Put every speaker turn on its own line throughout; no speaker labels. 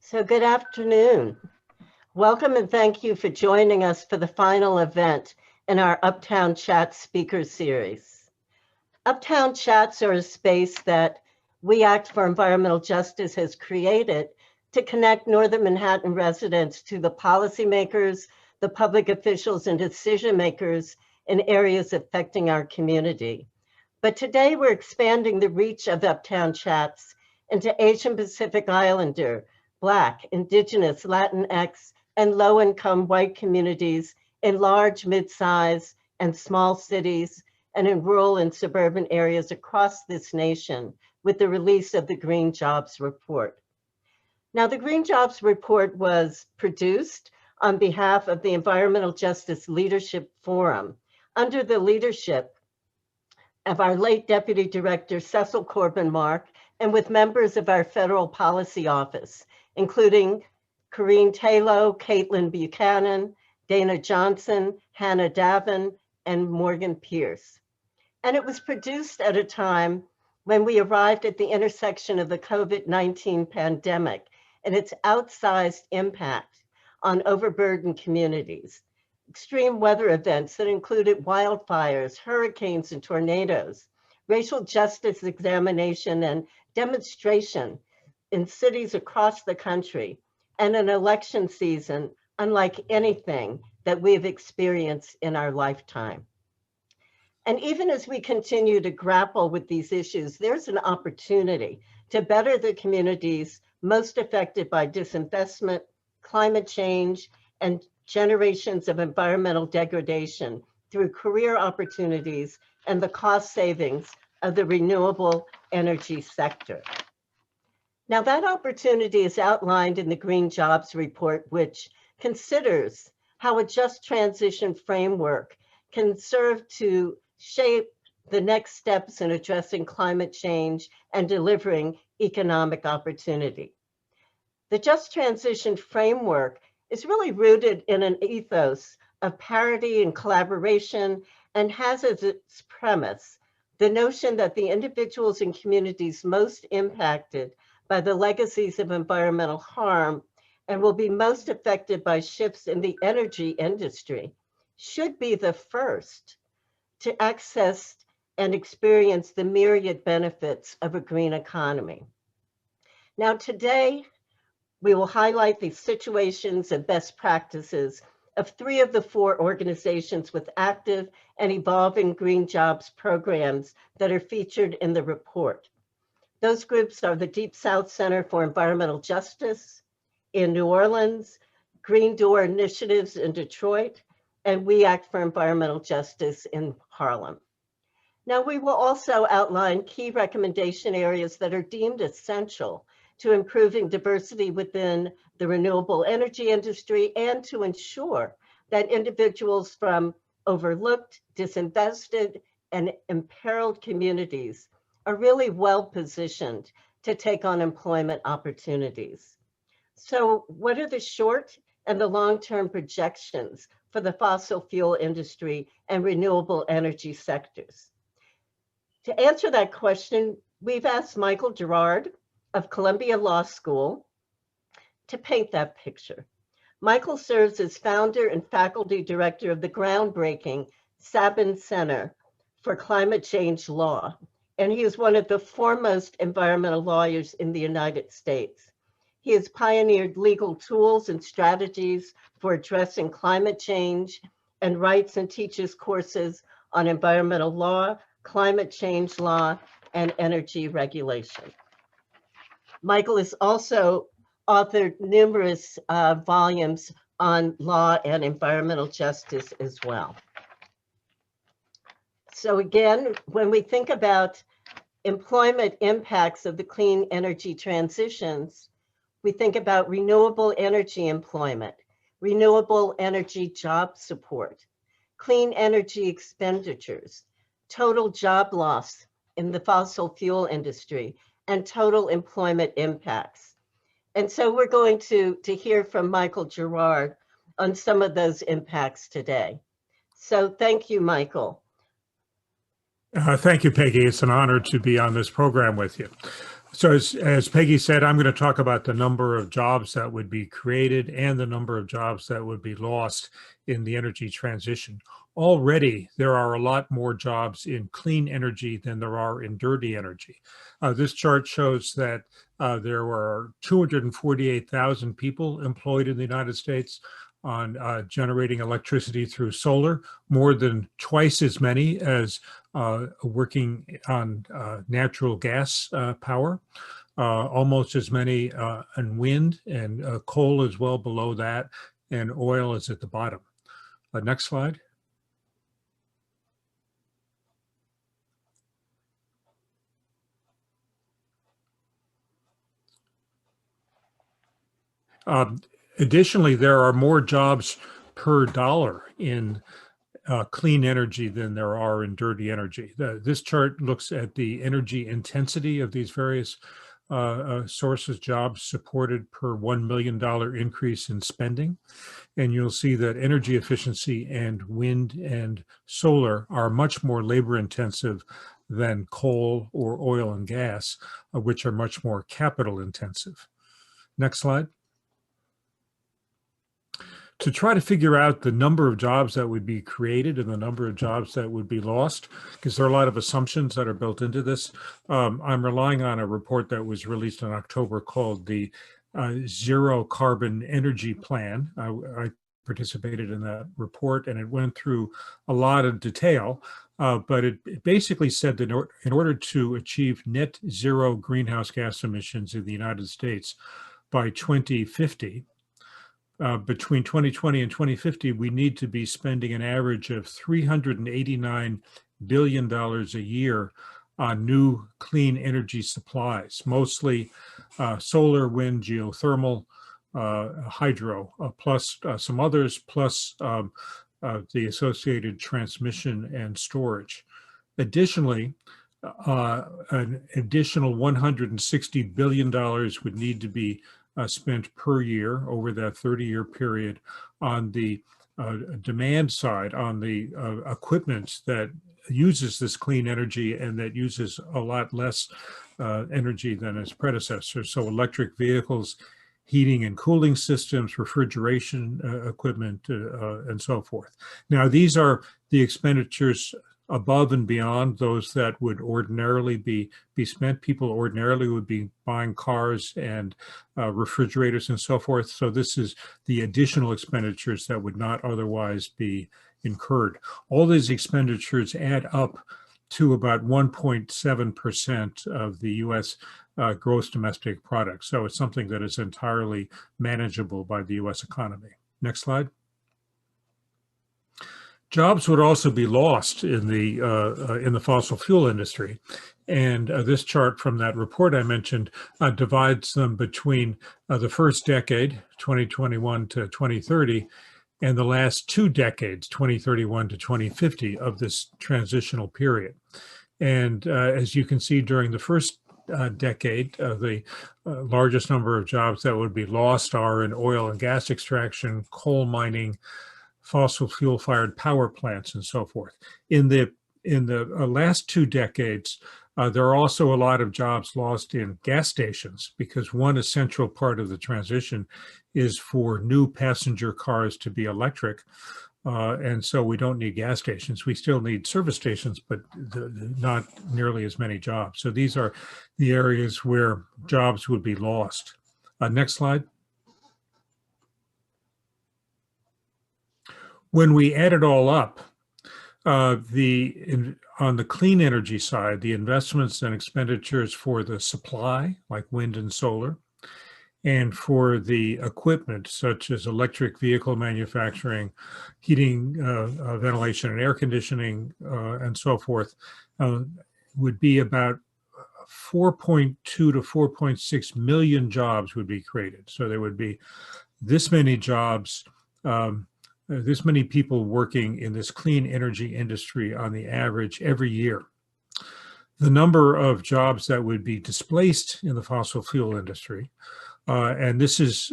So good afternoon. Welcome and thank you for joining us for the final event in our Uptown Chat speaker series. Uptown Chats are a space that We Act for Environmental Justice has created to connect Northern Manhattan residents to the policymakers, the public officials, and decision makers in areas affecting our community. But today we're expanding the reach of Uptown Chats into Asian Pacific Islander, Black, Indigenous, Latinx, and low-income white communities in large, mid-size, and small cities, and in rural and suburban areas across this nation with the release of the Green Jobs Report. Now, the Green Jobs Report was produced on behalf of the Environmental Justice Leadership Forum under the leadership of our late Deputy Director, Cecil Corbin Mark, and with members of our Federal Policy Office, including Corrine Talo, Caitlin Buchanan, Dana Johnson, Hannah Davin, and Morgan Pierce. And it was produced at a time when we arrived at the intersection of the COVID-19 pandemic and its outsized impact on overburdened communities, extreme weather events that included wildfires, hurricanes, and tornadoes, racial justice examination and demonstration in cities across the country, and an election season unlike anything that we've experienced in our lifetime. And even as we continue to grapple with these issues, there's an opportunity to better the communities most affected by disinvestment, climate change, and generations of environmental degradation through career opportunities and the cost savings of the renewable energy sector. Now, that opportunity is outlined in the Green Jobs Report, which considers how a just transition framework can serve to shape the next steps in addressing climate change and delivering economic opportunity. The just transition framework is really rooted in an ethos of parity and collaboration and has as its premise the notion that the individuals and communities most impacted by the legacies of environmental harm and will be most affected by shifts in the energy industry should be the first to access and experience the myriad benefits of a green economy. Now, today, we will highlight the situations and best practices of 3 of the 4 organizations with active and evolving green jobs programs that are featured in the report. Those groups are the Deep South Center for Environmental Justice in New Orleans, Green Door Initiatives in Detroit, and We Act for Environmental Justice in Harlem. Now, we will also outline key recommendation areas that are deemed essential to improving diversity within the renewable energy industry and to ensure that individuals from overlooked, disinvested, and imperiled communities are really well positioned to take on employment opportunities. So what are the short and the long-term projections for the fossil fuel industry and renewable energy sectors? To answer that question, we've asked Michael Gerrard of Columbia Law School to paint that picture. Michael serves as founder and faculty director of the groundbreaking Sabin Center for Climate Change Law, and he is one of the foremost environmental lawyers in the United States. He has pioneered legal tools and strategies for addressing climate change and writes and teaches courses on environmental law, climate change law, and energy regulation. Michael has also authored numerous volumes on law and environmental justice as well. So again, when we think about employment impacts of the clean energy transitions, we think about renewable energy employment, renewable energy job support, clean energy expenditures, total job loss in the fossil fuel industry, and total employment impacts. And so we're going to hear from Michael Gerrard on some of those impacts today. So thank you, Michael.
Thank you, Peggy. It's an honor to be on this program with you. So as Peggy said, I'm going to talk about the number of jobs that would be created and the number of jobs that would be lost in the energy transition. Already, there are a lot more jobs in clean energy than there are in dirty energy. This chart shows that there were 248,000 people employed in the United States on generating electricity through solar, more than twice as many as working on natural gas power, almost as many on wind, and coal is well below that, and oil is at the bottom. Next slide. Additionally, there are more jobs per dollar in clean energy than there are in dirty energy. This chart looks at the energy intensity of these various sources, jobs supported per $1 million increase in spending. And you'll see that energy efficiency and wind and solar are much more labor intensive than coal or oil and gas, which are much more capital intensive. Next slide. To try to figure out the number of jobs that would be created and the number of jobs that would be lost, because there are a lot of assumptions that are built into this, I'm relying on a report that was released in October called the Zero Carbon Energy Plan. I participated in that report, and it went through a lot of detail, but it basically said that in order to achieve net zero greenhouse gas emissions in the United States by 2050, between 2020 and 2050, we need to be spending an average of $389 billion a year on new clean energy supplies, mostly solar, wind, geothermal, hydro, plus some others, plus the associated transmission and storage. Additionally, an additional $160 billion would need to be spent per year over that 30-year period on the demand side, on the equipment that uses this clean energy and that uses a lot less energy than its predecessors. So electric vehicles, heating and cooling systems, refrigeration equipment, and so forth. Now, these are the expenditures above and beyond those that would ordinarily be spent. People ordinarily would be buying cars and refrigerators and so forth. So this is the additional expenditures that would not otherwise be incurred. All these expenditures add up to about 1.7% of the U.S. Gross domestic product. So it's something that is entirely manageable by the U.S. economy. Next slide. Jobs would also be lost in the fossil fuel industry. And this chart from that report I mentioned divides them between the first decade, 2021 to 2030, and the last 2 decades, 2031 to 2050, of this transitional period. And as you can see, during the first decade, the largest number of jobs that would be lost are in oil and gas extraction, coal mining, fossil fuel fired power plants, and so forth. In the last 2 decades, there are also a lot of jobs lost in gas stations, because one essential part of the transition is for new passenger cars to be electric. And so we don't need gas stations. We still need service stations, but not nearly as many jobs. So these are the areas where jobs would be lost. Next slide. When we add it all up, on the clean energy side, the investments and expenditures for the supply, like wind and solar, and for the equipment, such as electric vehicle manufacturing, heating, ventilation and air conditioning, and so forth, would be about 4.2 to 4.6 million jobs would be created. So there would be this many jobs, this many people working in this clean energy industry on the average every year. The number of jobs that would be displaced in the fossil fuel industry And this is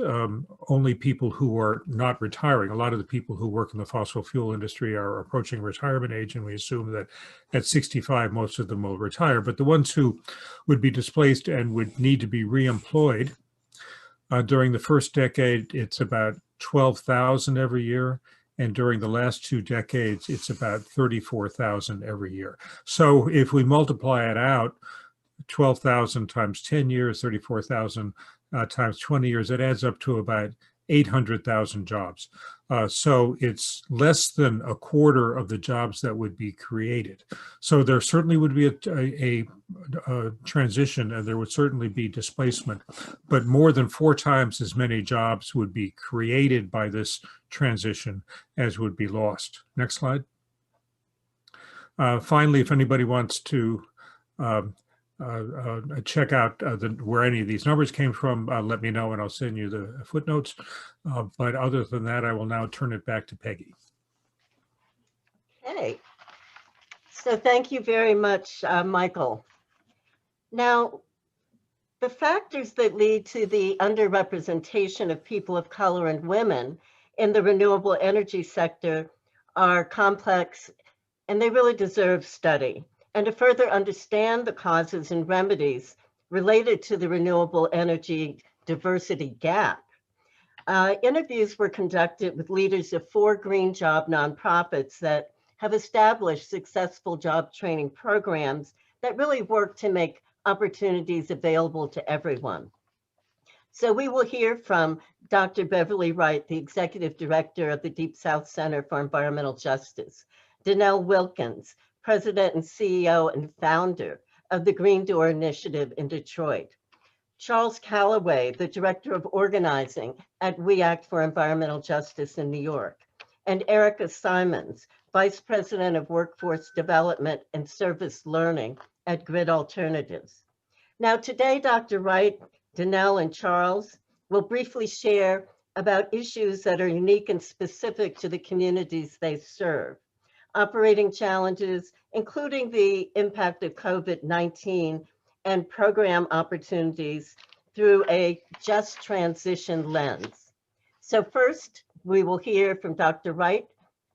only people who are not retiring. A lot of the people who work in the fossil fuel industry are approaching retirement age, and we assume that at 65, most of them will retire. But the ones who would be displaced and would need to be reemployed, during the first decade, it's about 12,000 every year. And during the last 2 decades, it's about 34,000 every year. So if we multiply it out, 12,000 times 10 years, 34,000 times 20 years, it adds up to about 800,000 jobs. So it's less than a quarter of the jobs that would be created. So there certainly would be a transition, and there would certainly be displacement, but more than 4 times as many jobs would be created by this transition as would be lost. Next slide. Finally, if anybody wants to check out where any of these numbers came from, let me know and I'll send you the footnotes. But other than that, I will now turn it back to Peggy.
Okay. So thank you very much, Michael. Now, the factors that lead to the underrepresentation of people of color and women in the renewable energy sector are complex, and they really deserve study. And to further understand the causes and remedies related to the renewable energy diversity gap, interviews were conducted with leaders of 4 green job nonprofits that have established successful job training programs that really work to make opportunities available to everyone. So we will hear from Dr. Beverly Wright, the Executive Director of the Deep South Center for Environmental Justice, Donele Wilkins, President and CEO and founder of the Green Door Initiative in Detroit, Charles Calloway, the Director of Organizing at We Act for Environmental Justice in New York, and Erica Simons, Vice President of Workforce Development and Service Learning at Grid Alternatives. Now today, Dr. Wright, Donele, and Charles will briefly share about issues that are unique and specific to the communities they serve, operating challenges, including the impact of COVID-19 and program opportunities through a just transition lens. So first, we will hear from Dr. Wright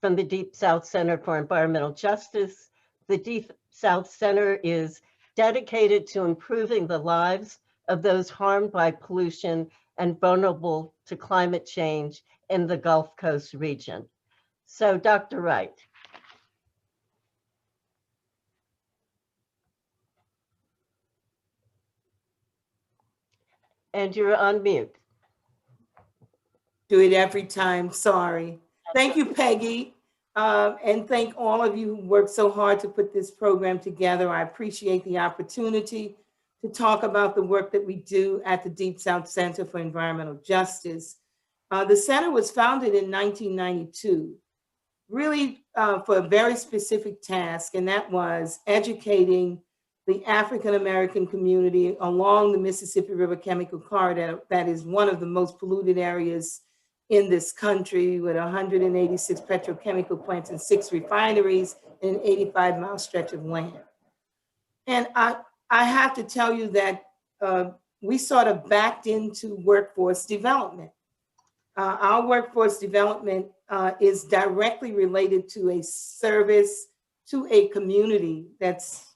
from the Deep South Center for Environmental Justice. The Deep South Center is dedicated to improving the lives of those harmed by pollution and vulnerable to climate change in the Gulf Coast region. So Dr. Wright. And you're on mute.
Do it every time, sorry. Thank you, Peggy. And thank all of you who worked so hard to put this program together. I appreciate the opportunity to talk about the work that we do at the Deep South Center for Environmental Justice. The center was founded in 1992, really for a very specific task, and that was educating the African-American community along the Mississippi River Chemical Corridor that is one of the most polluted areas in this country, with 186 petrochemical plants and 6 refineries and an 85-mile stretch of land. And I have to tell you that we sort of backed into workforce development. Our workforce development is directly related to a service to a community that's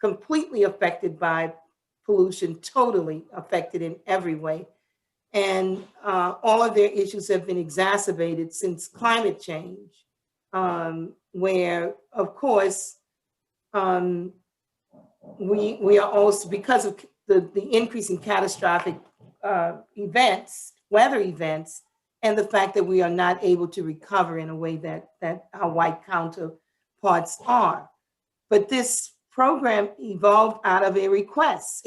completely affected by pollution, totally affected in every way. And all of their issues have been exacerbated since climate change, where, of course, we are also, because of the increase in catastrophic events, weather events, and the fact that we are not able to recover in a way that our white counterparts are. But this program evolved out of a request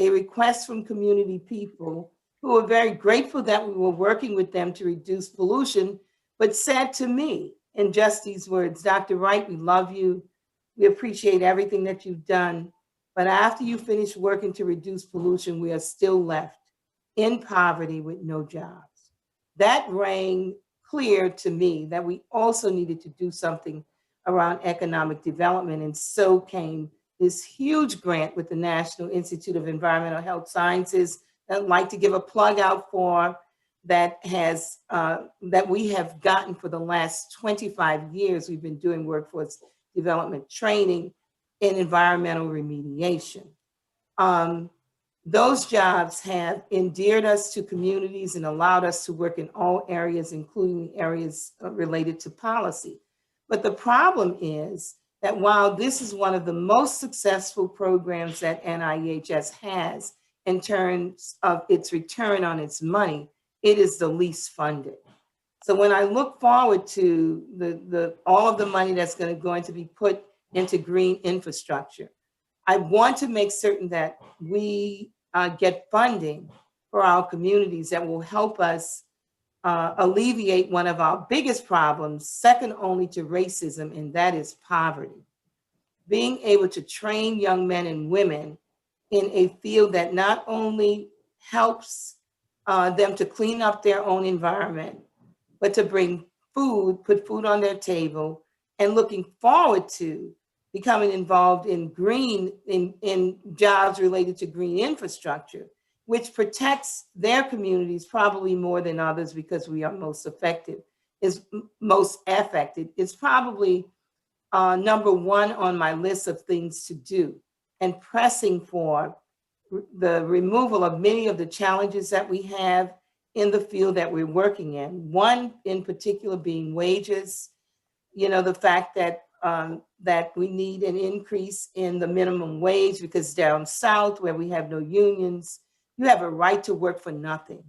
from community people who were very grateful that we were working with them to reduce pollution, but said to me in just these words, Dr. Wright, we love you. We appreciate everything that you've done. But after you finish working to reduce pollution, we are still left in poverty with no jobs. That rang clear to me that we also needed to do something around economic development. And so came this huge grant with the National Institute of Environmental Health Sciences like to give a plug out for that we have gotten for the last 25 years. We've been doing workforce development training in environmental remediation. Those jobs have endeared us to communities and allowed us to work in all areas, including areas related to policy. But the problem is that while this is one of the most successful programs that NIHS has in terms of its return on its money, it is the least funded. So when I look forward to all of the money that's going to be put into green infrastructure, I want to make certain that we get funding for our communities that will help us alleviate one of our biggest problems, second only to racism, and that is poverty. Being able to train young men and women in a field that not only helps them to clean up their own environment, but to bring food, put food on their table, and looking forward to becoming involved in in jobs related to green infrastructure, which protects their communities probably more than others because we are most affected. It's probably number one on my list of things to do, and pressing for the removal of many of the challenges that we have in the field that we're working in. One in particular being wages. You know, the fact that that we need an increase in the minimum wage, because down south where we have no unions, you have a right to work for nothing.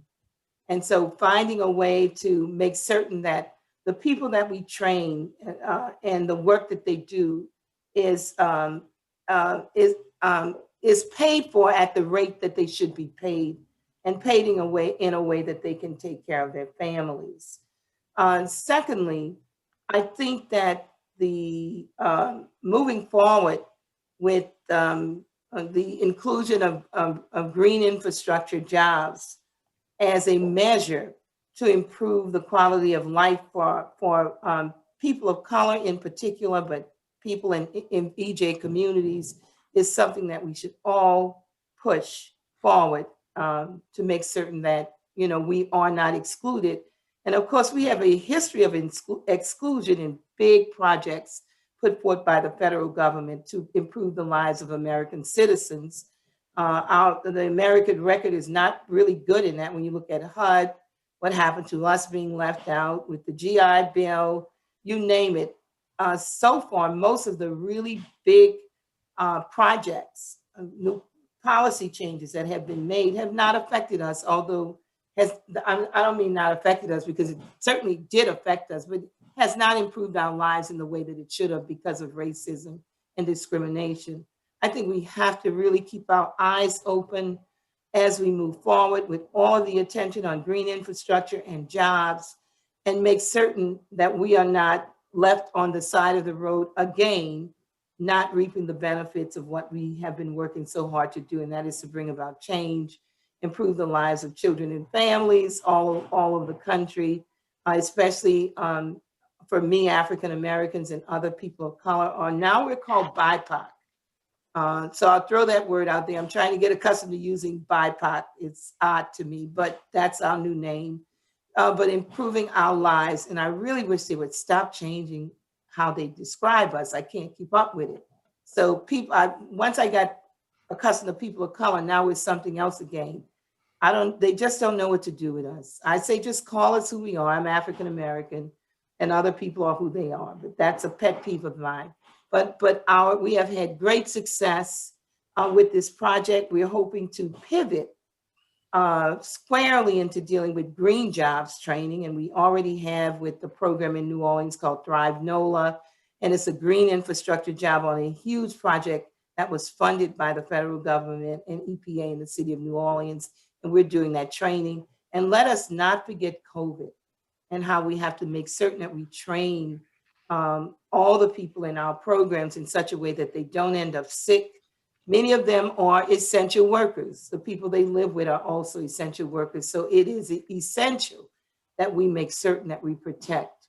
And so finding a way to make certain that the people that we train and the work that they do is paid for at the rate that they should be paid, and paid in a way that they can take care of their families. Secondly, I think that the moving forward with the inclusion of green infrastructure jobs as a measure to improve the quality of life for people of color in particular, but people in EJ communities, is something that we should all push forward to make certain that, you know, we are not excluded. And of course, we have a history of exclusion in big projects put forth by the federal government to improve the lives of American citizens. The American record is not really good in that. When you look at HUD, what happened to us being left out with the GI Bill, you name it. So far, most of the really big projects, new policy changes that have been made have not affected us, although I don't mean not affected us, because it certainly did affect us, but has not improved our lives in the way that it should have because of racism and discrimination. I think we have to really keep our eyes open as we move forward with all the attention on green infrastructure and jobs, and make certain that we are not left on the side of the road again, not reaping the benefits of what we have been working so hard to do, and that is to bring about change, improve the lives of children and families all over the country, especially for me, African Americans and other people of color, or now we're called BIPOC. So I'll throw that word out there. I'm trying to get accustomed to using BIPOC. It's odd to me, but that's our new name. But improving our lives, and I really wish they would stop changing how they describe us. I can't keep up with it. So once I got accustomed to people of color, now it's something else again. They just don't know what to do with us. I say, just call us who we are. I'm African American, and other people are who they are, but that's a pet peeve of mine. But we have had great success with this project. We're hoping to pivot squarely into dealing with green jobs training, and we already have with the program in New Orleans called Thrive NOLA, and it's a green infrastructure job on a huge project that was funded by the federal government and EPA in the city of New Orleans, and we're doing that training. And let us not forget COVID and how we have to make certain that we train all the people in our programs in such a way that they don't end up sick. Many of them are essential workers. The people they live with are also essential workers. So it is essential that we make certain that we protect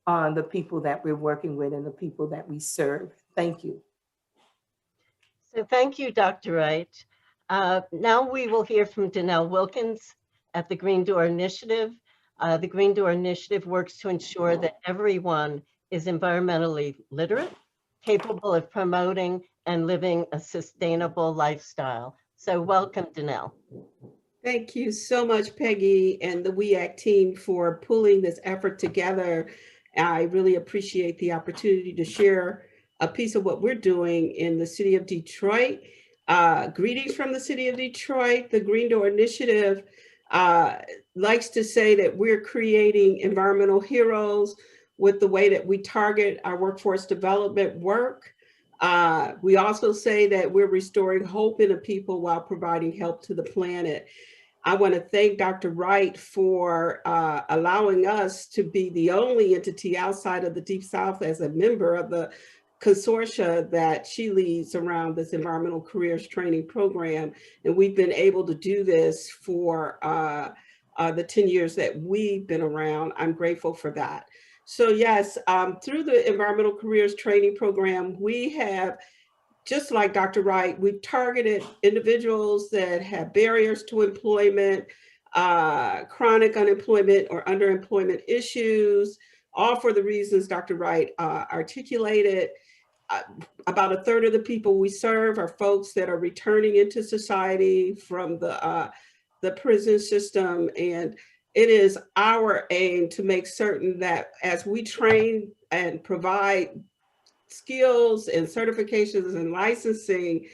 the people that we're working with and the people that we serve. Thank you.
So thank you, Dr. Wright. Now we will hear from Donele Wilkins at the Green Door Initiative. The Green Door Initiative works to ensure that everyone is environmentally literate, capable of promoting and living a sustainable lifestyle. So welcome, Donele.
Thank you so much, Peggy, and the WEAC team for pulling this effort together. I really appreciate the opportunity to share a piece of what we're doing in the city of Detroit. Greetings from the city of Detroit. The Green Door Initiative likes to say that we're creating environmental heroes with the way that we target our workforce development work. We also say that we're restoring hope in the people while providing help to the planet. I want to thank Dr. Wright for allowing us to be the only entity outside of the Deep South as a member of the consortia that she leads around this environmental careers training program. And we've been able to do this for the 10 years that we've been around. I'm grateful for that. So yes, through the environmental careers training program, we have, just like Dr. Wright, we've targeted individuals that have barriers to employment, chronic unemployment or underemployment issues, all for the reasons Dr. Wright articulated. About a third of the people we serve are folks that are returning into society from the prison system. And it is our aim to make certain that as we train and provide skills and certifications and licensing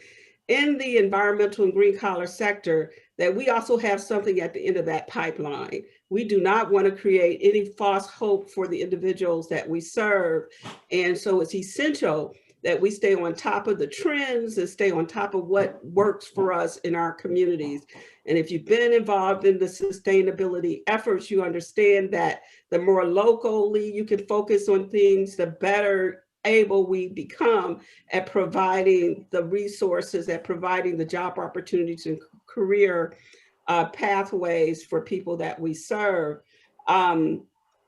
in the environmental and green collar sector, that we also have something at the end of that pipeline. We do not want to create any false hope for the individuals that we serve. And so it's essential that we stay on top of the trends and stay on top of what works for us in our communities. And if you've been involved in the sustainability efforts, you understand that the more locally you can focus on things, the better able we become at providing the resources, at providing the job opportunities and career pathways for people that we serve.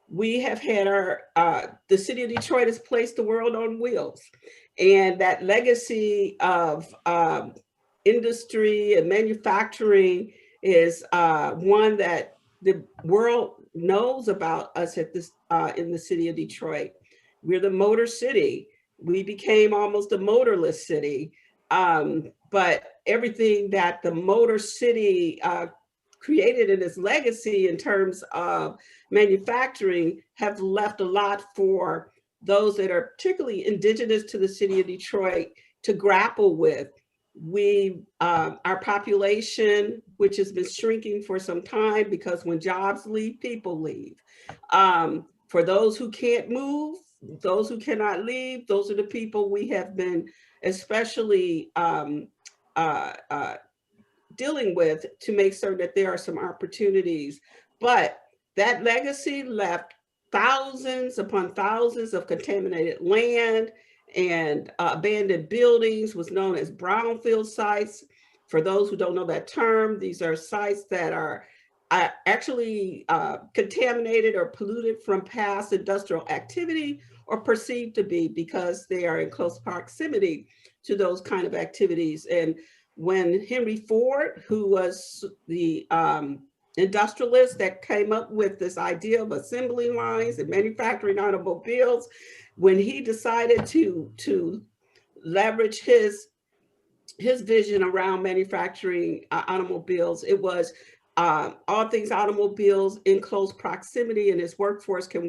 We have had the city of Detroit has placed the world on wheels, and that legacy of industry and manufacturing is one that the world knows about us at this in the city of Detroit. We're the motor city. We became almost a motorless city. But everything that the motor city created in its legacy in terms of manufacturing have left a lot for those that are particularly indigenous to the city of Detroit to grapple with. Our population, which has been shrinking for some time because when jobs leave, people leave. For those who can't move, those who cannot leave, those are the people we have been especially dealing with to make certain that there are some opportunities. But that legacy left thousands upon thousands of contaminated land and abandoned buildings, was known as brownfield sites. For those who don't know that term, these are sites that are actually contaminated or polluted from past industrial activity, or perceived to be, because they are in close proximity to those kind of activities. And when Henry Ford, who was the industrialist that came up with this idea of assembly lines and manufacturing automobiles, when he decided to leverage his vision around manufacturing automobiles, it was all things automobiles in close proximity, and his workforce can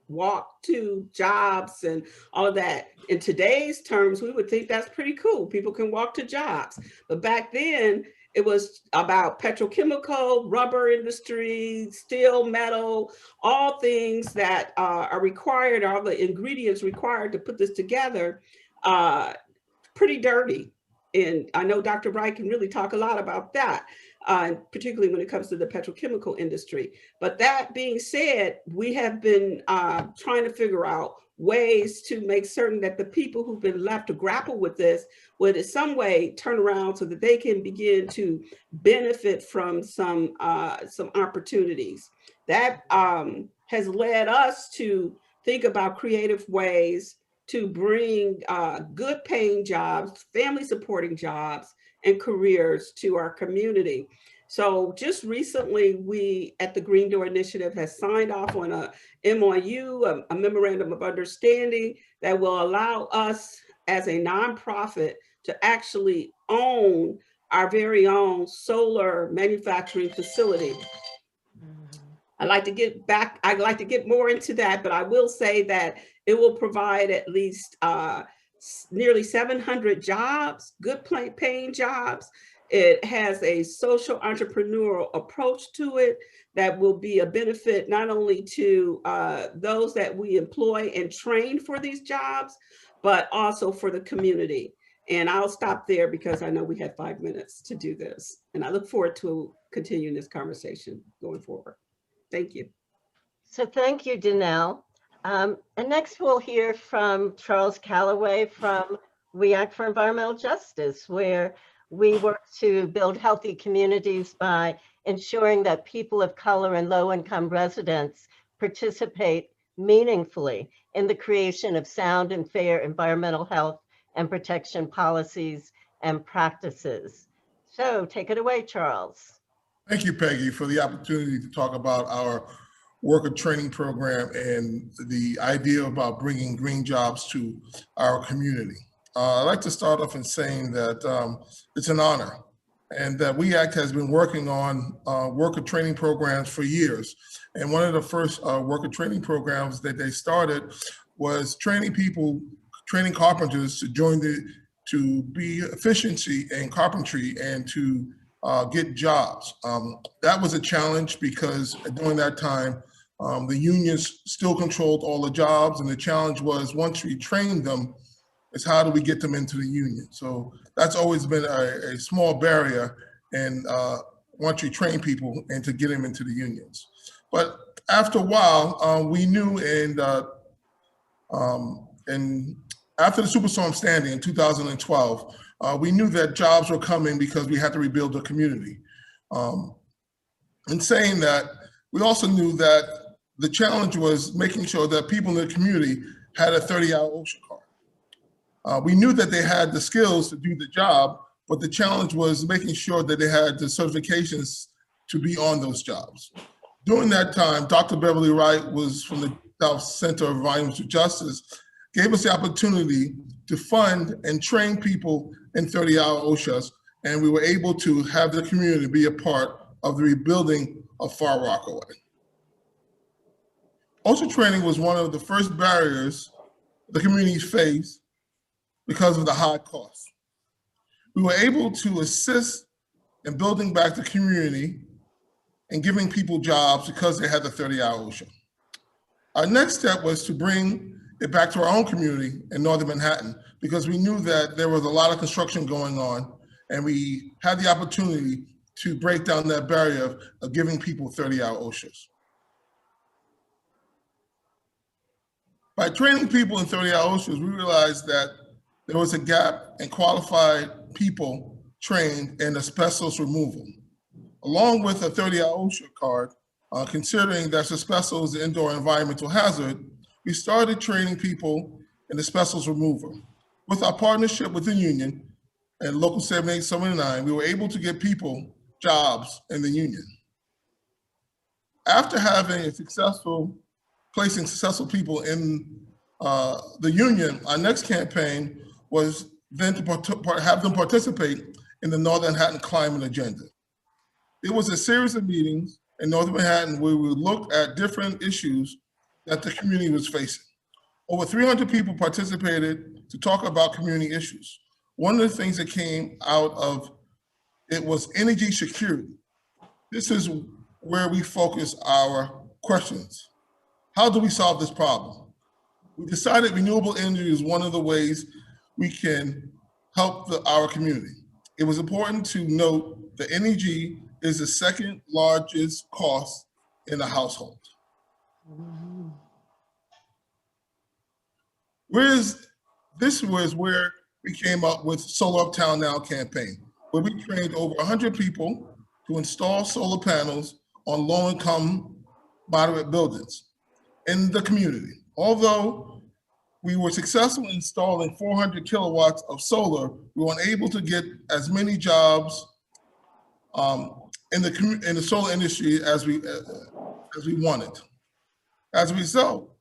walk to jobs and all of that. In today's terms, we would think that's pretty cool. People can walk to jobs. But back then, it was about petrochemical, rubber industry, steel, metal, all things that are required, all the ingredients required to put this together, pretty dirty. And I know Dr. Wright can really talk a lot about that, particularly when it comes to the petrochemical industry. But that being said, we have been trying to figure out ways to make certain that the people who've been left to grapple with this would in some way turn around so that they can begin to benefit from some opportunities. That has led us to think about creative ways to bring good paying jobs, family supporting jobs and careers to our community. So just recently, we at the Green Door Initiative has signed off on a MOU, a memorandum of understanding that will allow us as a nonprofit to actually own our very own solar manufacturing facility. I'd like to get more into that, but I will say that it will provide at least nearly 700 jobs, good paying jobs. It has a social entrepreneurial approach to it that will be a benefit not only to those that we employ and train for these jobs, but also for the community. And I'll stop there because I know we have 5 minutes to do this. And I look forward to continuing this conversation going forward. Thank you.
So thank you, Donele. And next we'll hear from Charles Calloway from We Act for Environmental Justice, where we work to build healthy communities by ensuring that people of color and low-income residents participate meaningfully in the creation of sound and fair environmental health and protection policies and practices. So take it away, Charles.
Thank you, Peggy, for the opportunity to talk about our worker training program and the idea about bringing green jobs to our community. I'd like to start off in saying that it's an honor and that We Act has been working on worker training programs for years. And one of the first worker training programs that they started was training carpenters to be efficiency in carpentry and to get jobs. That was a challenge because during that time, the unions still controlled all the jobs, and the challenge was once we trained them, is how do we get them into the union? So that's always been a small barrier, and once you train people and to get them into the unions. But after a while, we knew, and after the Superstorm Sandy in 2012, we knew that jobs were coming because we had to rebuild the community. In saying that, we also knew that the challenge was making sure that people in the community had a 30-hour OSHA card. We knew that they had the skills to do the job, but the challenge was making sure that they had the certifications to be on those jobs. During that time, Dr. Beverly Wright was from the South Center of Environmental Justice, gave us the opportunity to fund and train people in 30-hour OSHAs, and we were able to have the community be a part of the rebuilding of Far Rockaway. OSHA training was one of the first barriers the communities faced because of the high cost. We were able to assist in building back the community and giving people jobs because they had the 30-hour OSHA. Our next step was to bring it back to our own community in Northern Manhattan because we knew that there was a lot of construction going on, and we had the opportunity to break down that barrier of giving people 30-hour OSHAs. By training people in 30-hour OSHAs, we realized that there was a gap in qualified people trained in asbestos removal. Along with a 30-hour OSHA card, considering that asbestos is an indoor environmental hazard, we started training people in asbestos removal. With our partnership with the union and Local 7879, we were able to get people jobs in the union. After having placing successful people in the union, our next campaign was then to have them participate in the Northern Manhattan Climate Agenda. It was a series of meetings in Northern Manhattan where we looked at different issues that the community was facing. Over 300 people participated to talk about community issues. One of the things that came out of it was energy security. This is where we focus our questions. How do we solve this problem? We decided renewable energy is one of the ways we can help our community. It was important to note that energy is the second largest cost in a household. This was where we came up with Solar Uptown Now campaign, where we trained over 100 people to install solar panels on low-income moderate buildings in the community. Although we were successful in installing 400 kilowatts of solar. We weren't able to get as many jobs in the solar industry as we wanted. As a result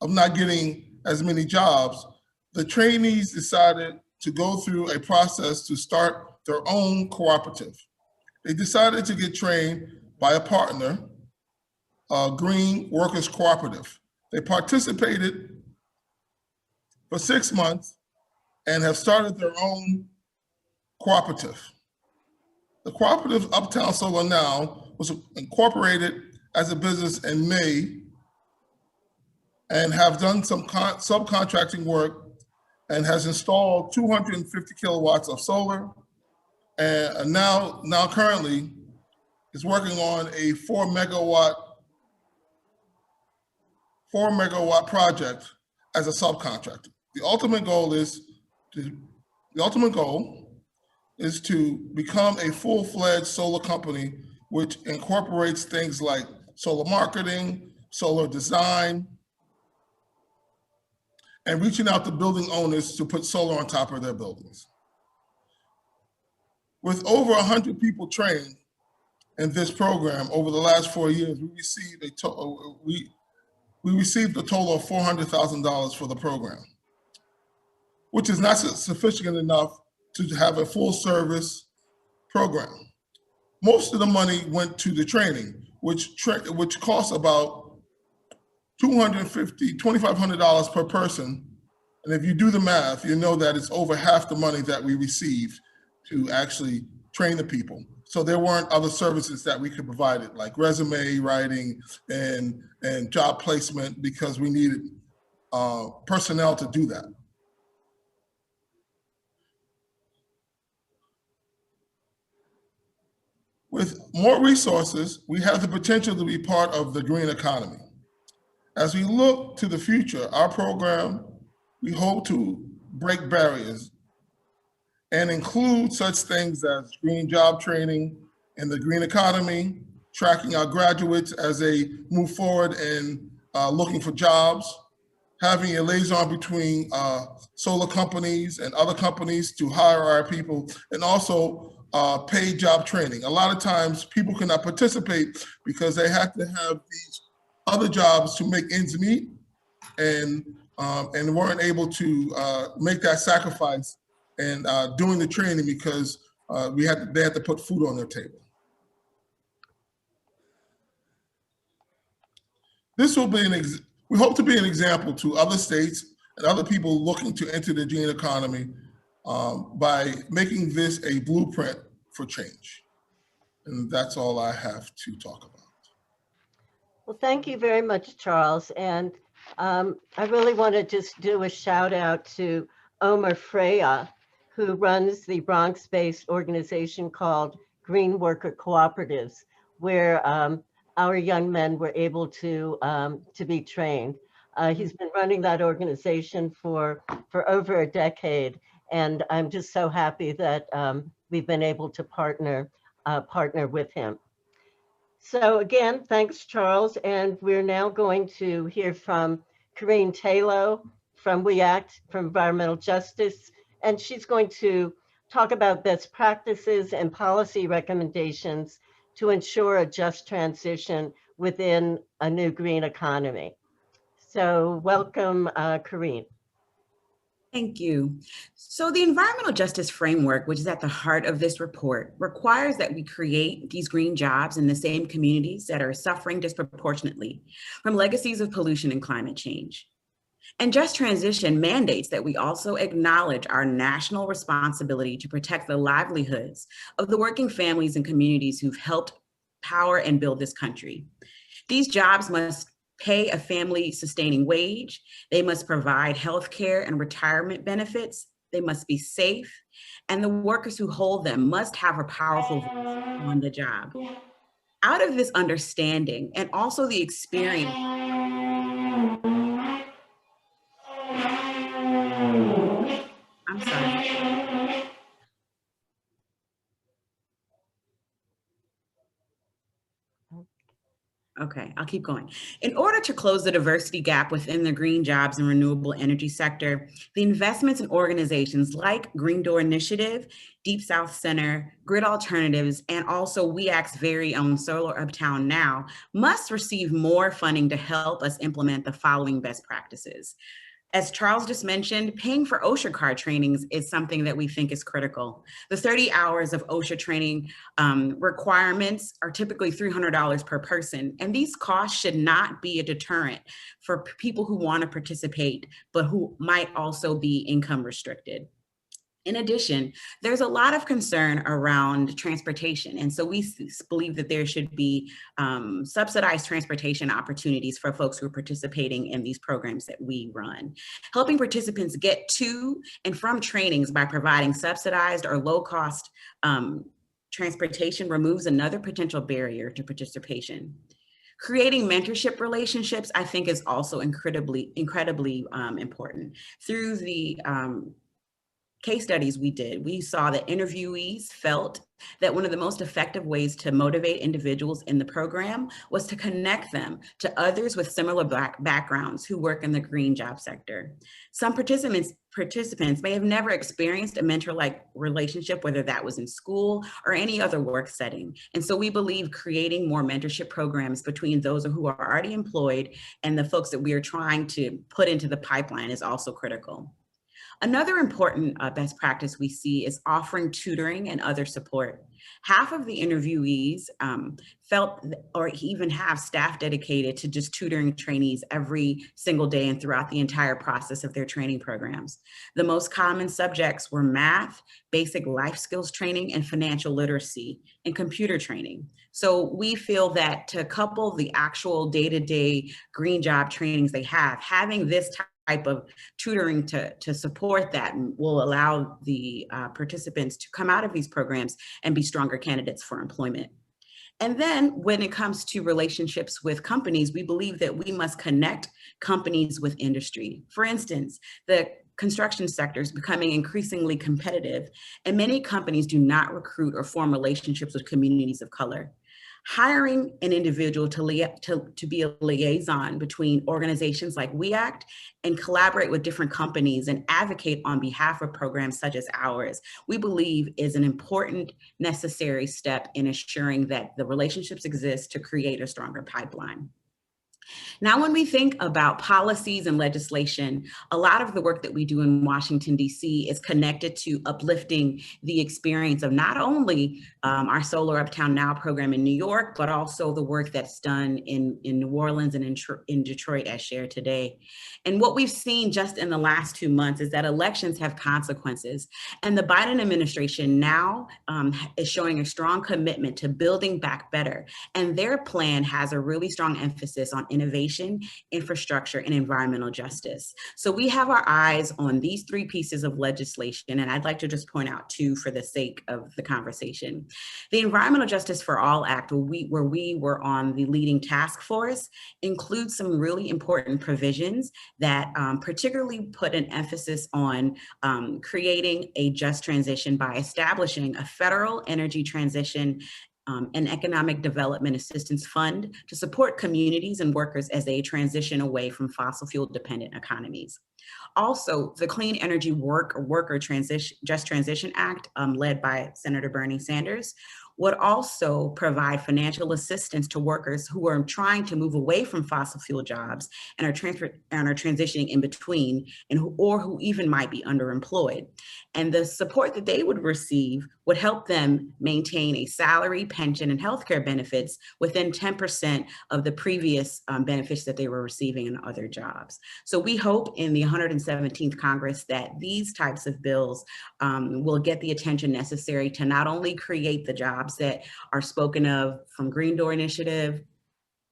of not getting as many jobs, the trainees decided to go through a process to start their own cooperative. They decided to get trained by a partner, a Green Workers Cooperative. They participated for 6 months and have started their own cooperative. The cooperative Uptown Solar Now was incorporated as a business in May and have done some subcontracting work and has installed 250 kilowatts of solar, and now currently is working on a 4 megawatt project as a subcontractor. The ultimate goal is to become a full-fledged solar company, which incorporates things like solar marketing, solar design, and reaching out to building owners to put solar on top of their buildings. With over 100 people trained in this program over the last 4 years, we received a total of $400,000 for the program, which is not sufficient enough to have a full service program. Most of the money went to the training, which costs about $2,500 per person. And if you do the math, you know that it's over half the money that we received to actually train the people. So there weren't other services that we could provide it, like resume writing and job placement, because we needed personnel to do that. With more resources, we have the potential to be part of the green economy. As we look to the future, our program, we hope to break barriers and include such things as green job training in the green economy, tracking our graduates as they move forward and looking for jobs, having a liaison between solar companies and other companies to hire our people, and also paid job training. A lot of times people cannot participate because they have to have these other jobs to make ends meet, and weren't able to make that sacrifice and doing the training because they had to put food on their table. This will be we hope to be an example to other states and other people looking to enter the green economy by making this a blueprint for change. And that's all I have to talk about.
Well, thank you very much, Charles. And I really want to just do a shout out to Omar Freya, who runs the Bronx-based organization called Green Worker Cooperatives, where our young men were able to be trained. He's been running that organization for over a decade, and I'm just so happy that we've been able to partner with him. So again, thanks, Charles. And we're now going to hear from Corinne Taylor from We Act for Environmental Justice. And she's going to talk about best practices and policy recommendations to ensure a just transition within a new green economy. So welcome, Corinne.
Thank you. So the environmental justice framework, which is at the heart of this report, requires that we create these green jobs in the same communities that are suffering disproportionately from legacies of pollution and climate change. And just transition mandates that we also acknowledge our national responsibility to protect the livelihoods of the working families and communities who've helped power and build this country. These jobs must pay a family-sustaining wage. They must provide health care and retirement benefits. They must be safe. And the workers who hold them must have a powerful voice on the job. Out of this understanding and also the experience, I'm sorry. Okay, I'll keep going. In order to close the diversity gap within the green jobs and renewable energy sector, the investments in organizations like Green Door Initiative, Deep South Center, Grid Alternatives, and also WEAC's very own Solar Uptown Now must receive more funding to help us implement the following best practices. As Charles just mentioned, paying for OSHA card trainings is something that we think is critical. The 30 hours of OSHA training requirements are typically $300 per person, and these costs should not be a deterrent for people who want to participate, but who might also be income restricted. In addition, there's a lot of concern around transportation. And so we believe that there should be subsidized transportation opportunities for folks who are participating in these programs that we run. Helping participants get to and from trainings by providing subsidized or low-cost transportation removes another potential barrier to participation. Creating mentorship relationships, I think, is also incredibly important. Through the case studies we did, we saw that interviewees felt that one of the most effective ways to motivate individuals in the program was to connect them to others with similar backgrounds who work in the green job sector. Some participants may have never experienced a mentor-like relationship, whether that was in school or any other work setting. And so we believe creating more mentorship programs between those who are already employed and the folks that we are trying to put into the pipeline is also critical. Another important best practice we see is offering tutoring and other support. Half of the interviewees felt or even have staff dedicated to just tutoring trainees every single day and throughout the entire process of their training programs. The most common subjects were math, basic life skills training, and financial literacy, and computer training. So we feel that to couple the actual day-to-day green job trainings they have, having this type of tutoring to support that will allow the participants to come out of these programs and be stronger candidates for employment. And then when it comes to relationships with companies, we believe that we must connect companies with industry. For instance, the construction sector is becoming increasingly competitive, and many companies do not recruit or form relationships with communities of color. Hiring an individual to be a liaison between organizations like WEACT and collaborate with different companies and advocate on behalf of programs such as ours, we believe is an important, necessary step in ensuring that the relationships exist to create a stronger pipeline. Now, when we think about policies and legislation, a lot of the work that we do in Washington, D.C. is connected to uplifting the experience of not only our Solar Uptown Now program in New York, but also the work that's done in New Orleans and in Detroit as shared today. And what we've seen just in the last 2 months is that elections have consequences. And the Biden administration now is showing a strong commitment to building back better. And their plan has a really strong emphasis on innovation, infrastructure, and environmental justice. So we have our eyes on these 3 pieces of legislation, and I'd like to just point out 2 for the sake of the conversation. The Environmental Justice for All Act, where we were on the leading task force, includes some really important provisions that particularly put an emphasis on creating a just transition by establishing a federal energy transition and economic development assistance fund to support communities and workers as they transition away from fossil fuel dependent economies. Also, the Clean Energy Worker Just Transition Act, led by Senator Bernie Sanders, would also provide financial assistance to workers who are trying to move away from fossil fuel jobs and are transitioning in between, or who even might be underemployed. And the support that they would receive would help them maintain a salary, pension, and healthcare benefits within 10% of the previous benefits that they were receiving in other jobs. So we hope in the 117th Congress that these types of bills will get the attention necessary to not only create the jobs that are spoken of from Green Door Initiative,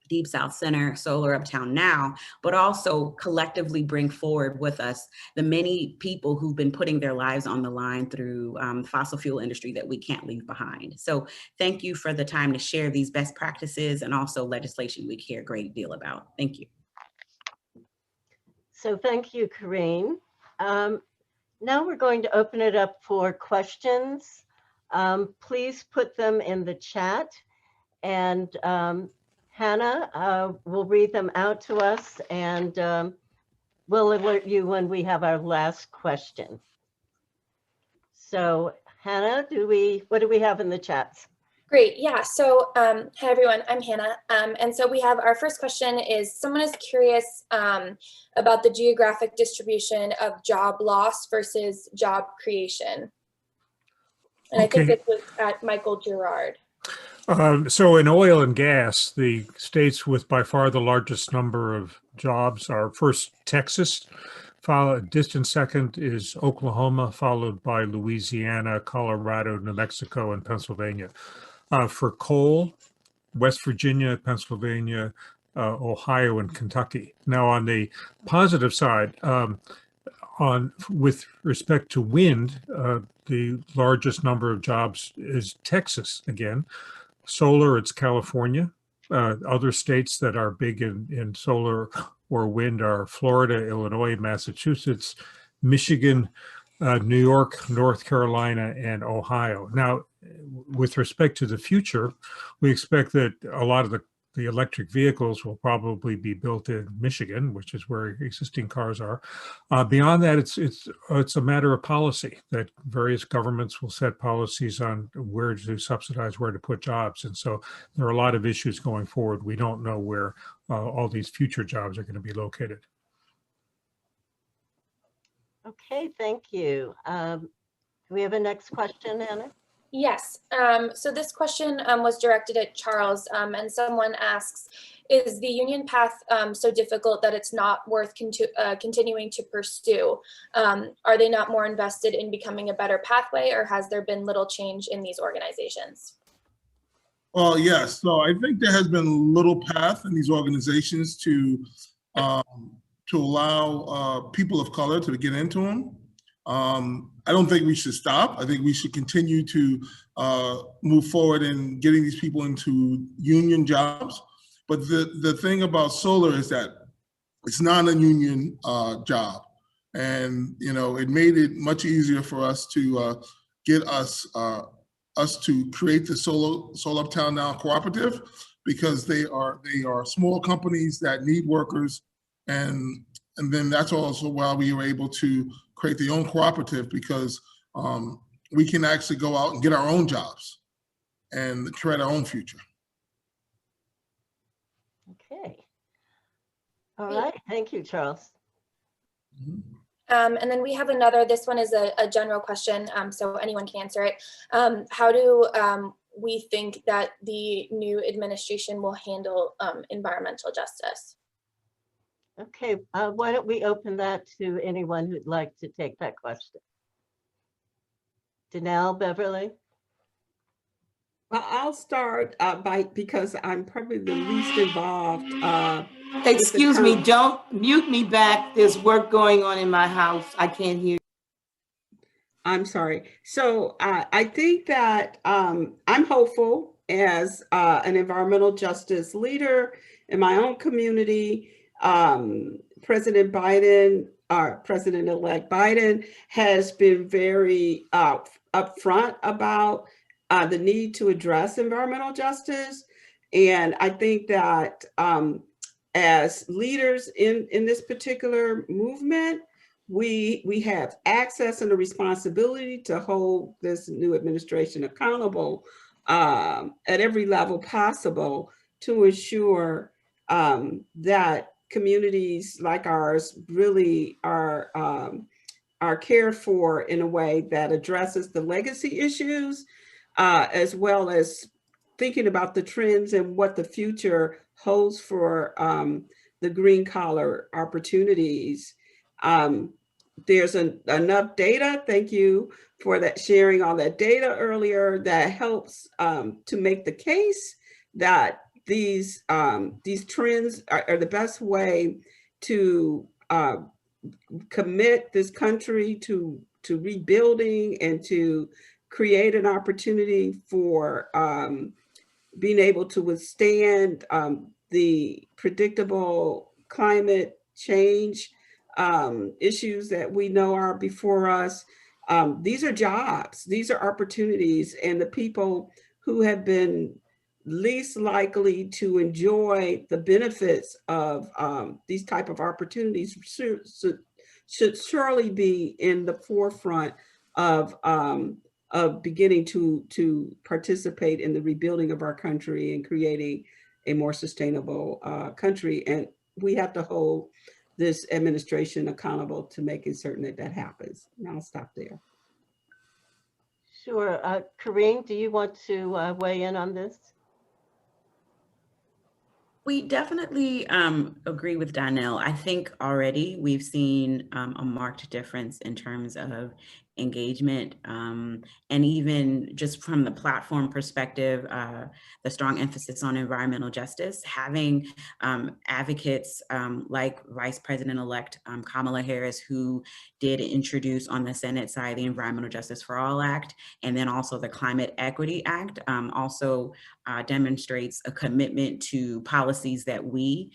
Deep South Center, Solar Uptown Now, but also collectively bring forward with us the many people who've been putting their lives on the line through fossil fuel industry that we can't leave behind. So thank you for the time to share these best practices and also legislation we care a great deal about. Thank you.
So thank you, Corinne. Now we're going to open it up for questions. Please put them in the chat, and Hannah will read them out to us, and we'll alert you when we have our last question. So Hannah, what do we have in the chats?
Great, yeah, so hi everyone, I'm Hannah. And so we have our first question is, someone is curious about the geographic distribution of job loss versus job creation. And I think this was at Michael Gerrard.
So in oil and gas, the states with by far the largest number of jobs are first Texas, distant second is Oklahoma, followed by Louisiana, Colorado, New Mexico, and Pennsylvania. For coal, West Virginia, Pennsylvania, Ohio, and Kentucky. Now on the positive side, with respect to wind, the largest number of jobs is Texas again. Solar, it's California. Other states that are big in solar or wind are Florida, Illinois, Massachusetts, Michigan, New York, North Carolina, and Ohio. Now, with respect to the future, we expect that a lot of the electric vehicles will probably be built in Michigan, which is where existing cars are. Beyond that, it's a matter of policy that various governments will set policies on where to subsidize, where to put jobs. And so there are a lot of issues going forward. We don't know where all these future jobs are going to be located.
Okay, thank you. Do we have a next question, Anna?
Yes, so this question was directed at Charles, and someone asks, is the union path so difficult that it's not worth continuing to pursue? Are they not more invested in becoming a better pathway, or has there been little change in these organizations?
Well, yes, so I think there has been little path in these organizations to allow people of color to get into them. I don't think we should stop. I think we should continue to move forward in getting these people into union jobs. But the thing about solar is that it's not a union job. And, you know, it made it much easier for us to get us to create the Solar Uptown Now Cooperative, because they are small companies that need workers. And then that's also why we were able to create the own cooperative, because we can actually go out and get our own jobs and create our own future.
Okay. All right. Thank you, Charles.
Mm-hmm.
And then we have another, this one is a general question, so anyone can answer it. How do we think that the new administration will handle environmental justice?
Okay, why don't we open that to anyone who'd like to take that question? Donele, Beverly?
Well, I'll start because I'm probably the least involved.
Excuse me, don't mute me back. There's work going on in my house. I can't hear you.
I'm sorry. So I think that I'm hopeful as an environmental justice leader in my own community. President Biden, President-elect Biden, has been very upfront about the need to address environmental justice. And I think that as leaders in this particular movement, we have access and a responsibility to hold this new administration accountable at every level possible to ensure that communities like ours really are cared for in a way that addresses the legacy issues, as well as thinking about the trends and what the future holds for the green collar opportunities. There's enough data, thank you for that, sharing all that data earlier, that helps to make the case that these trends are the best way to commit this country to rebuilding and to create an opportunity for being able to withstand the predictable climate change issues that we know are before us. These are jobs, these are opportunities, and the people who have been least likely to enjoy the benefits of these type of opportunities should surely be in the forefront of beginning to participate in the rebuilding of our country and creating a more sustainable country. And we have to hold this administration accountable to making certain that that happens. And I'll stop there.
Sure. Karine, do you want to weigh in on this?
We definitely agree with Donele. I think already we've seen a marked difference in terms of engagement, and even just from the platform perspective, the strong emphasis on environmental justice, having advocates like Vice President-elect Kamala Harris, who did introduce on the Senate side the Environmental Justice for All Act, and then also the Climate Equity Act, also demonstrates a commitment to policies that we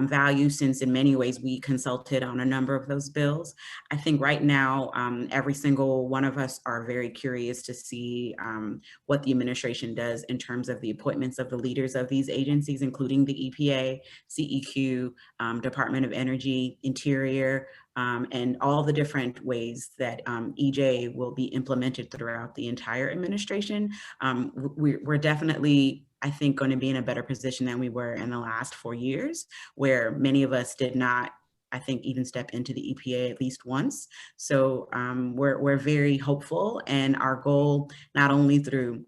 value, since in many ways we consulted on a number of those bills. I think right now, every single one of us are very curious to see what the administration does in terms of the appointments of the leaders of these agencies, including the EPA, CEQ, Department of Energy, Interior, and all the different ways that EJ will be implemented throughout the entire administration. We're definitely, I think, going to be in a better position than we were in the last 4 years, where many of us did not, I think, even step into the EPA at least once. So we're very hopeful, and our goal, not only through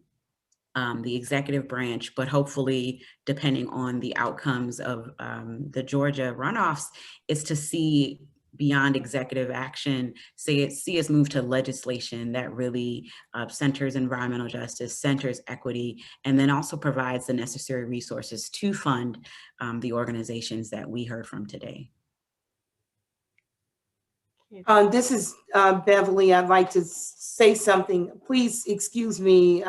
the executive branch, but hopefully, depending on the outcomes of the Georgia runoffs, is to see beyond executive action, see us move to legislation that really centers environmental justice, centers equity, and then also provides the necessary resources to fund the organizations that we heard from today.
This is Beverly. I'd like to say something. Please excuse me.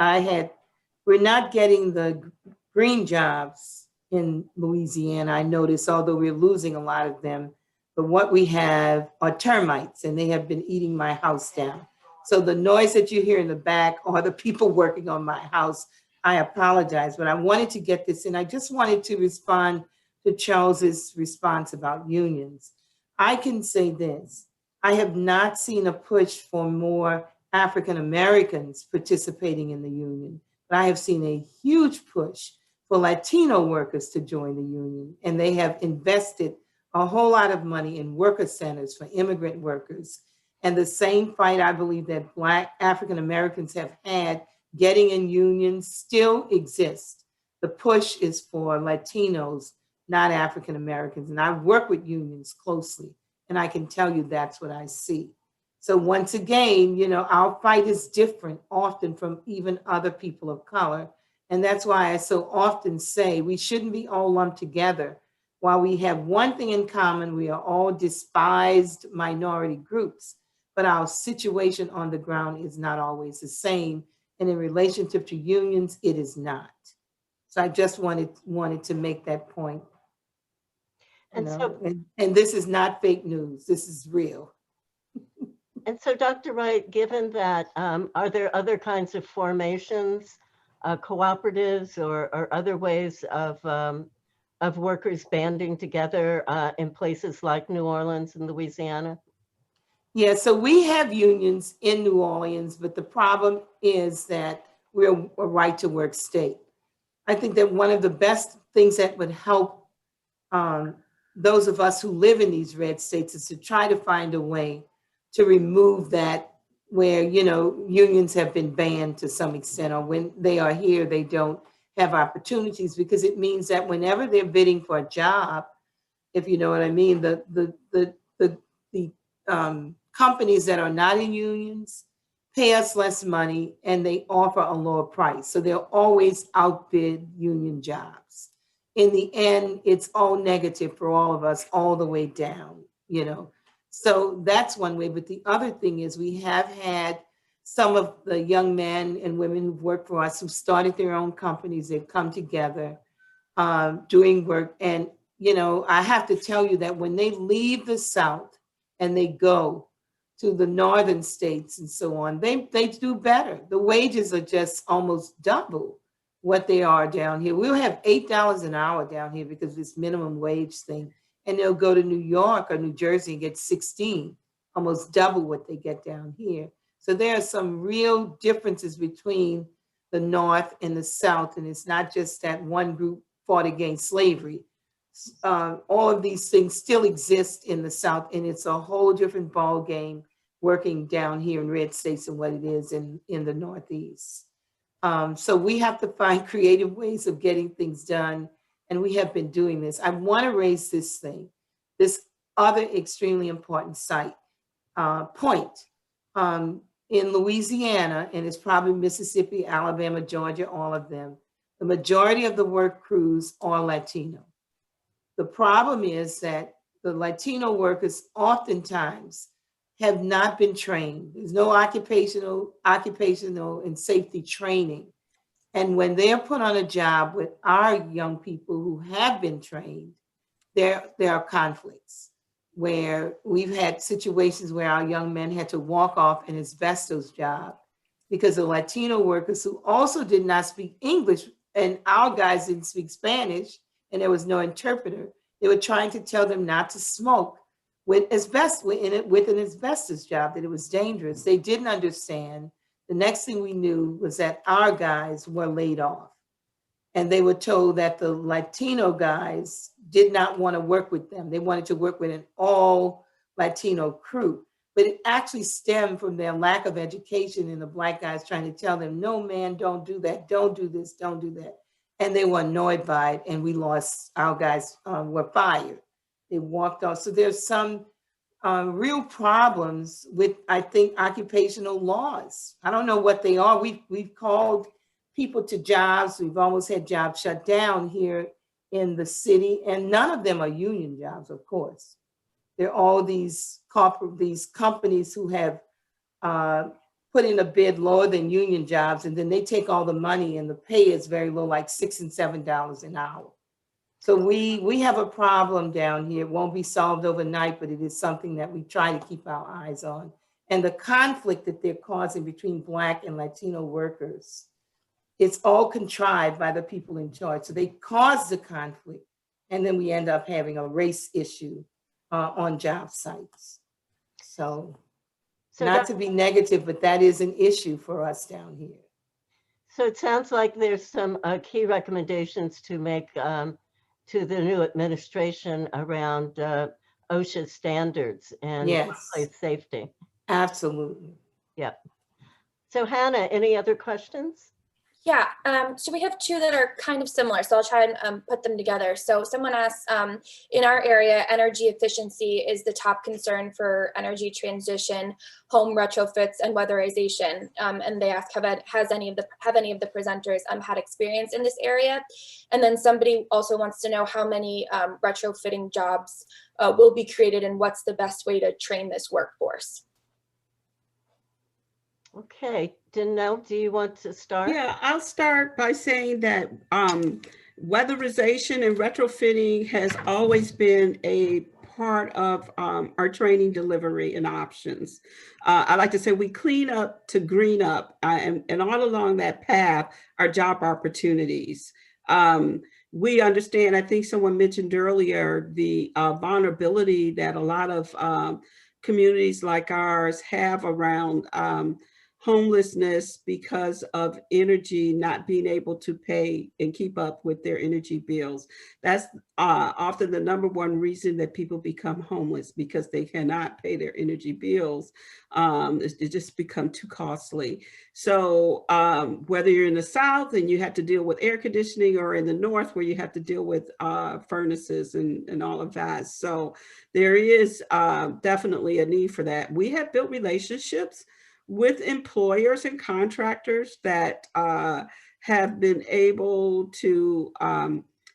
We're not getting the green jobs in Louisiana, I noticed, although we're losing a lot of them. But what we have are termites, and they have been eating my house down. So the noise that you hear in the back are the people working on my house. I apologize, but I wanted to get this in. I just wanted to respond to Charles's response about unions. I can say this. I have not seen a push for more African Americans participating in the union, but I have seen a huge push for Latino workers to join the union, and they have invested a whole lot of money in worker centers for immigrant workers. And the same fight, I believe, that Black African Americans have had getting in unions still exists. The push is for Latinos, not African Americans. And I work with unions closely, and I can tell you that's what I see. So once again, you know, our fight is different often from even other people of color. And that's why I so often say we shouldn't be all lumped together. While we have one thing in common, we are all despised minority groups, but our situation on the ground is not always the same. And in relationship to unions, it is not. So I just wanted to make that point. And, and this is not fake news. This is real.
And so, Dr. Wright, given that, are there other kinds of formations, cooperatives, or other ways of workers banding together in places like New Orleans and Louisiana?
Yeah, so we have unions in New Orleans, but the problem is that we're a right to work state. I think that one of the best things that would help those of us who live in these red states is to try to find a way to remove that, where, you know, unions have been banned to some extent, or when they are here, they don't have opportunities, because it means that whenever they're bidding for a job, if you know what I mean, the companies that are not in unions pay us less money and they offer a lower price. So they'll always outbid union jobs. In the end, it's all negative for all of us, all the way down, you know. So that's one way. But the other thing is, we have had some of the young men and women who've worked for us who started their own companies. They've come together doing work. And, you know, I have to tell you that when they leave the South and they go to the northern states and so on, they do better. The wages are just almost double what they are down here. We'll have $8 an hour down here because of this minimum wage thing. And they'll go to New York or New Jersey and get 16, almost double what they get down here. So there are some real differences between the North and the South. And it's not just that one group fought against slavery. All of these things still exist in the South, and it's a whole different ball game working down here in red states than what it is in the Northeast. So we have to find creative ways of getting things done, and we have been doing this. I want to raise this thing, this other extremely important point. In Louisiana, and it's probably Mississippi, Alabama, Georgia, all of them, the majority of the work crews are Latino. The problem is that the Latino workers oftentimes have not been trained. There's no occupational and safety training. And when they're put on a job with our young people who have been trained, there are conflicts where we've had situations where our young men had to walk off an asbestos job because the Latino workers who also did not speak English, and our guys didn't speak Spanish, and there was no interpreter. They were trying to tell them not to smoke with an asbestos job, that it was dangerous. They didn't understand. The next thing we knew was that our guys were laid off. And they were told that the Latino guys did not want to work with them. They wanted to work with an all Latino crew. But it actually stemmed from their lack of education and the Black guys trying to tell them, no, man, don't do that. Don't do this. Don't do that. And they were annoyed by it, and we lost, our guys were fired. They walked off. So there's some real problems with, I think, occupational laws. I don't know what they are. We've called people to jobs. We've almost had jobs shut down here in the city, and none of them are union jobs, of course. They're all these companies who have put in a bid lower than union jobs, and then they take all the money, and the pay is very low, like $6 and $7 an hour. So we have a problem down here. It won't be solved overnight, but it is something that we try to keep our eyes on. And the conflict that they're causing between Black and Latino workers, it's all contrived by the people in charge. So they cause the conflict, and then we end up having a race issue on job sites. So not to be negative, but that is an issue for us down here.
So it sounds like there's some key recommendations to make to the new administration around OSHA standards and workplace safety.
Absolutely.
Yep. So Hannah, any other questions?
Yeah, so we have two that are kind of similar, so I'll try and put them together. So someone asked, in our area, energy efficiency is the top concern for energy transition, home retrofits, and weatherization. And they ask, have any of the presenters had experience in this area? And then somebody also wants to know how many retrofitting jobs will be created, and what's the best way to train this workforce?
Okay, Donele, do you want to start?
Yeah, I'll start by saying that weatherization and retrofitting has always been a part of our training delivery and options. I like to say we clean up to green up, and all along that path are job opportunities. We understand, I think someone mentioned earlier, the vulnerability that a lot of communities like ours have around homelessness because of energy, not being able to pay and keep up with their energy bills. That's often the number one reason that people become homeless, because they cannot pay their energy bills. It just become too costly. So whether you're in the South and you have to deal with air conditioning, or in the North where you have to deal with furnaces and all of that. So there is definitely a need for that. We have built relationships with employers and contractors that have been able to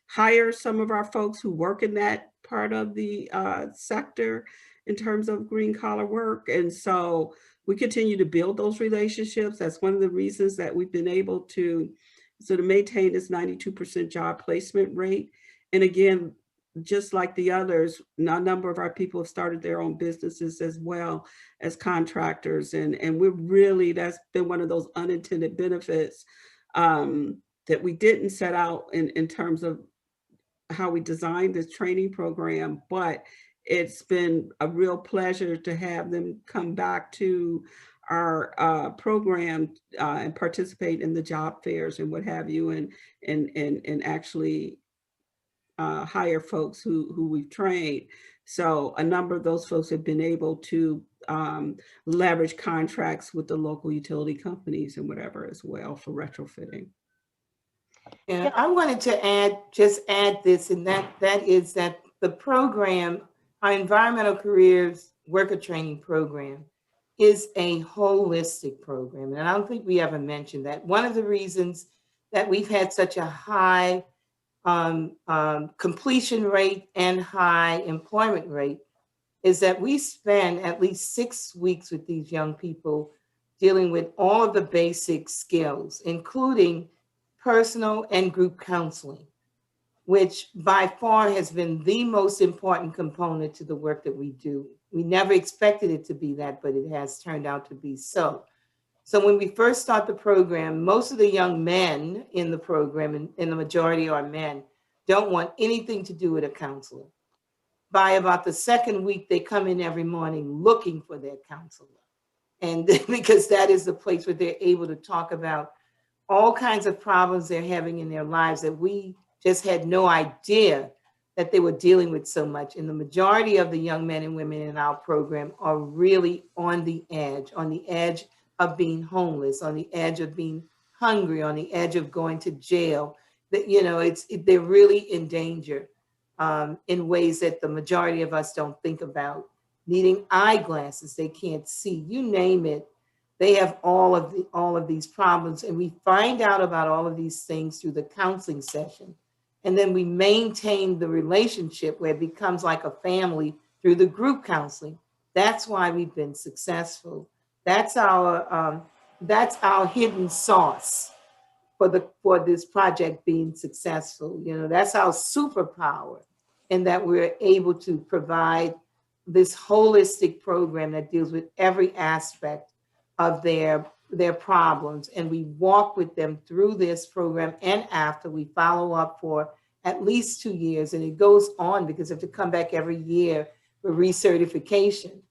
hire some of our folks who work in that part of the sector in terms of green collar work. And so we continue to build those relationships. That's one of the reasons that we've been able to sort of maintain this 92% job placement rate. And again, just like the others, a number of our people have started their own businesses as well as contractors. And we're really, that's been one of those unintended benefits that we didn't set out in terms of how we designed this training program, but it's been a real pleasure to have them come back to our program and participate in the job fairs and what have you, and actually hire folks who we've trained. So a number of those folks have been able to leverage contracts with the local utility companies and whatever as well for retrofitting.
Yeah, I wanted to just add this, and that is that the program, our Environmental Careers Worker Training Program, is a holistic program. And I don't think we ever mentioned that. One of the reasons that we've had such a high completion rate and high employment rate is that we spend at least 6 weeks with these young people dealing with all of the basic skills, including personal and group counseling, which by far has been the most important component to the work that we do. We never expected it to be that, but it has turned out to be so. So when we first start the program, most of the young men in the program, and the majority are men, don't want anything to do with a counselor. By about the second week, they come in every morning looking for their counselor. And because that is the place where they're able to talk about all kinds of problems they're having in their lives that we just had no idea that they were dealing with so much. And the majority of the young men and women in our program are really on the edge of being homeless, on the edge of being hungry, on the edge of going to jail. That, you know, they're really in danger in ways that the majority of us don't think about. Needing eyeglasses, they can't see, you name it. They have all of these problems, and we find out about all of these things through the counseling session. And then we maintain the relationship where it becomes like a family through the group counseling. That's why we've been successful. That's our hidden sauce for this project being successful. You know, that's our superpower, in that we're able to provide this holistic program that deals with every aspect of their problems. And we walk with them through this program, and after we follow up for at least 2 years, and it goes on because they have to come back every year for recertification.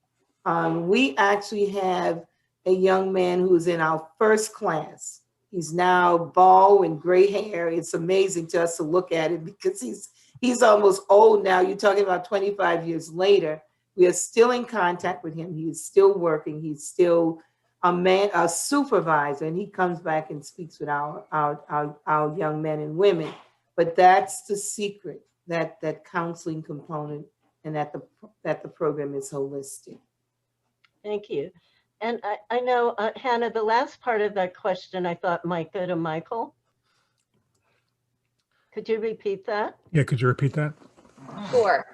We actually have a young man who's in our first class. He's now bald and gray hair. It's amazing to us to look at it because he's almost old now. You're talking about 25 years later. We are still in contact with him. He is still working. He's still a supervisor, and he comes back and speaks with our young men and women. But that's the secret, that counseling component, and that the program is holistic.
Thank you. And I know, Hannah, the last part of that question I thought might go to Michael. Could you repeat that?
Yeah, could you repeat that?
Sure.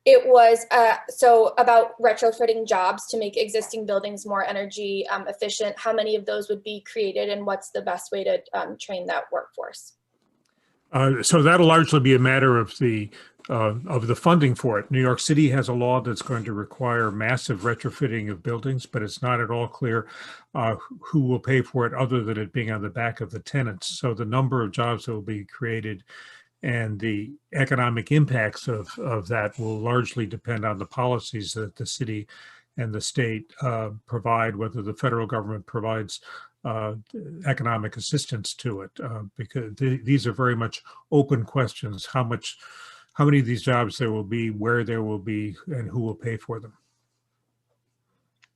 It was so about retrofitting jobs to make existing buildings more energy efficient. How many of those would be created, and what's the best way to train that workforce?
So that'll largely be a matter of the funding for it. New York City has a law that's going to require massive retrofitting of buildings, but it's not at all clear who will pay for it, other than it being on the back of the tenants. So the number of jobs that will be created and the economic impacts of that will largely depend on the policies that the city and the state provide, whether the federal government provides economic assistance to it, because these are very much open questions. How many of these jobs there will be, where there will be, and who will pay for them.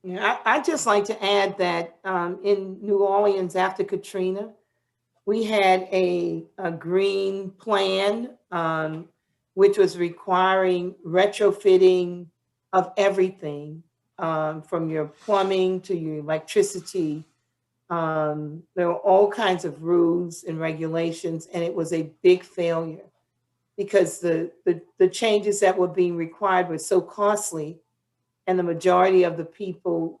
Yeah, I'd just like to add that in New Orleans after Katrina, we had a green plan, which was requiring retrofitting of everything, from your plumbing to your electricity. There were all kinds of rules and regulations, and it was a big failure because the changes that were being required were so costly, and the majority of the people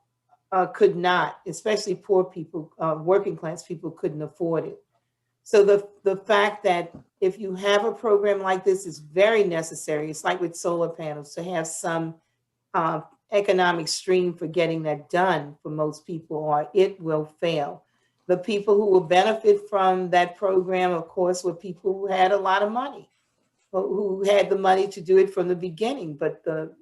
could not, especially poor people, working class people, couldn't afford it. So the fact that if you have a program like this is very necessary. It's like with solar panels, to have some economic stream for getting that done for most people, or it will fail. The people who will benefit from that program, of course, were people who had a lot of money, who had the money to do it from the beginning. But the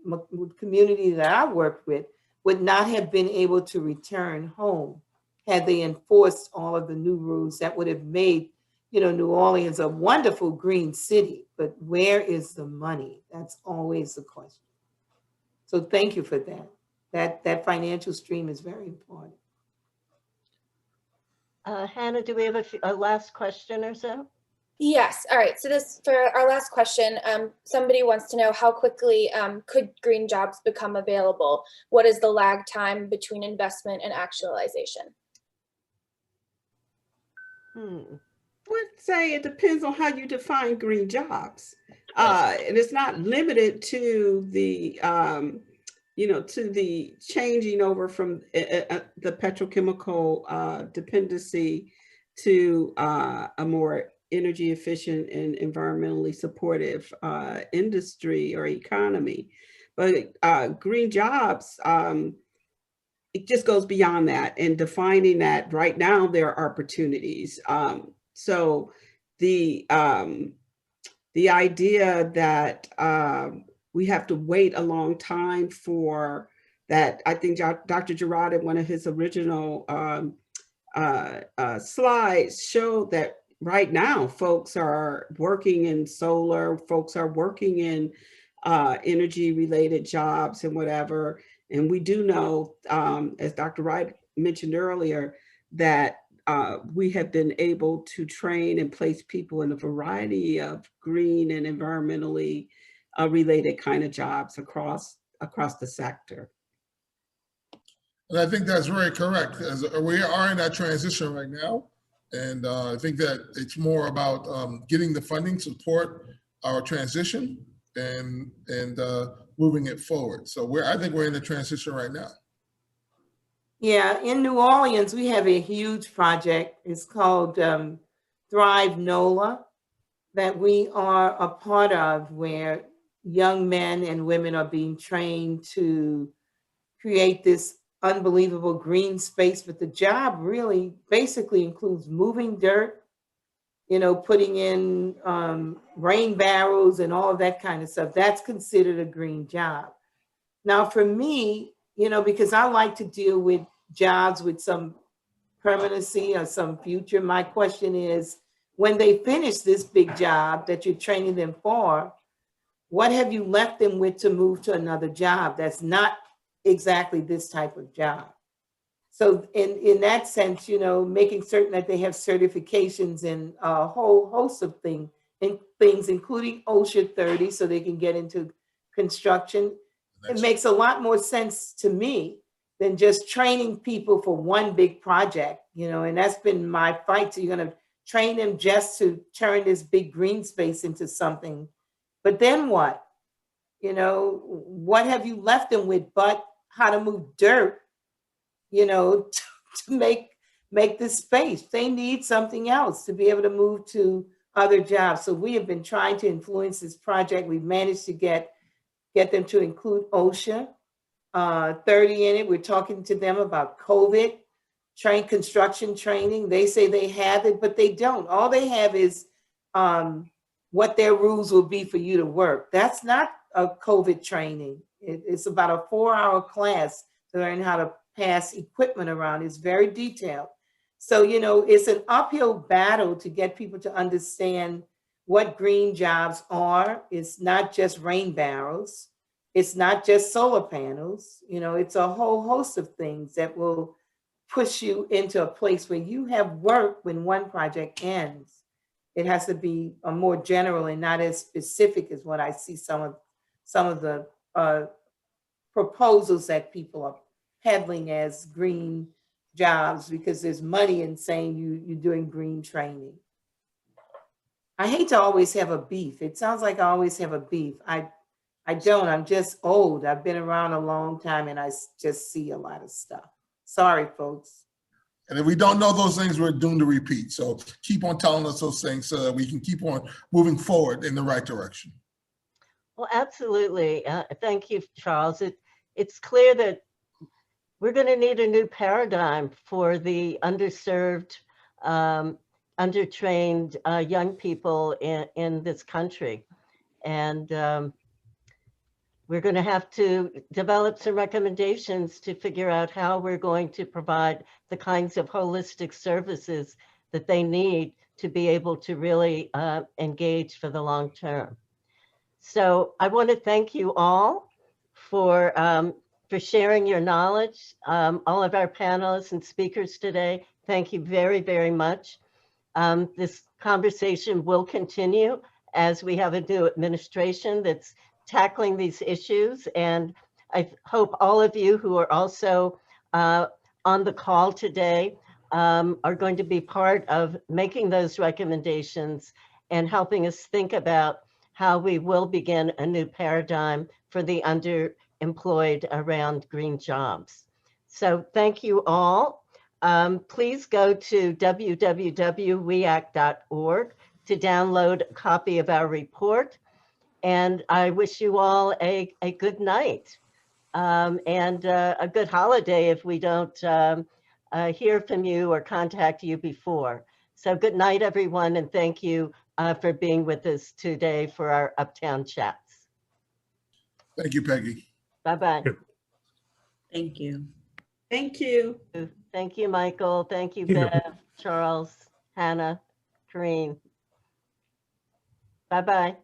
community that I worked with would not have been able to return home had they enforced all of the new rules that would have made, New Orleans a wonderful green city. But where is the money? That's always the question. So thank you for that. That financial stream is very important.
Hannah, do we have a last question or so?
Yes. All right. So this, for our last question, somebody wants to know how quickly could green jobs become available? What is the lag time between investment and actualization?
I would say it depends on how you define green jobs. And it's not limited to the, to the changing over from the petrochemical dependency to a more energy efficient and environmentally supportive industry or economy. But green jobs, it just goes beyond that, and defining that right now there are opportunities. So the idea that we have to wait a long time for that, I think Dr. Gerrard in one of his original slides showed that right now folks are working in solar, folks are working in energy related jobs and whatever. And we do know, as Dr. Wright mentioned earlier, that we have been able to train and place people in a variety of green and environmentally related kind of jobs across the sector.
And I think that's very correct. As we are in that transition right now. And I think that it's more about getting the funding to support our transition and moving it forward. So I think we're in the transition right now.
Yeah, in New Orleans, we have a huge project. It's called Thrive NOLA that we are a part of, where young men and women are being trained to create this unbelievable green space. But the job really basically includes moving dirt, putting in rain barrels and all of that kind of stuff. That's considered a green job. Now for me, because I like to deal with jobs with some permanency or some future, my question is, when they finish this big job that you're training them for, what have you left them with to move to another job that's not exactly this type of job? So in that sense, making certain that they have certifications in a whole host of things, including OSHA 30, so they can get into construction. It makes a lot more sense to me than just training people for one big project, and that's been my fight. So you're going to train them just to turn this big green space into something. But then what? What have you left them with but how to move dirt, to make this space? They need something else to be able to move to other jobs. So we have been trying to influence this project. We've managed to get them to include OSHA 30 in it. We're talking to them about COVID, construction training. They say they have it, but they don't. All they have is what their rules will be for you to work. That's not a COVID training. It's about a 4-hour class to learn how to pass equipment around. It's very detailed. So, it's an uphill battle to get people to understand what green jobs are. It's not just rain barrels. It's not just solar panels. It's a whole host of things that will push you into a place where you have work when one project ends. It has to be a more general and not as specific as what I see some of the proposals that people are peddling as green jobs, because there's money in saying you're doing green training. I hate to always have a beef. It sounds like I always have a beef. I don't. I'm just old. I've been around a long time and I just see a lot of stuff. Sorry, folks.
And if we don't know those things, we're doomed to repeat. So keep on telling us those things so that we can keep on moving forward in the right direction.
Well, absolutely. Thank you, Charles. It's clear that we're going to need a new paradigm for the underserved, undertrained young people in this country. And we're going to have to develop some recommendations to figure out how we're going to provide the kinds of holistic services that they need to be able to really engage for the long term. So I want to thank you all for sharing your knowledge. All of our panelists and speakers today, thank you very, very much. This conversation will continue as we have a new administration that's tackling these issues. And I hope all of you who are also on the call today are going to be part of making those recommendations and helping us think about how we will begin a new paradigm for the underemployed around green jobs. So thank you all. Please go to www.weact.org to download a copy of our report. And I wish you all a good night and a good holiday if we don't hear from you or contact you before. So good night, everyone, and thank you for being with us today for our Uptown Chats.
Thank you, Peggy.
Bye-bye.
Thank you.
Thank you.
Thank you, Michael. Thank you,
Thank you.
Bev, Charles, Hannah, Karine. Bye-bye.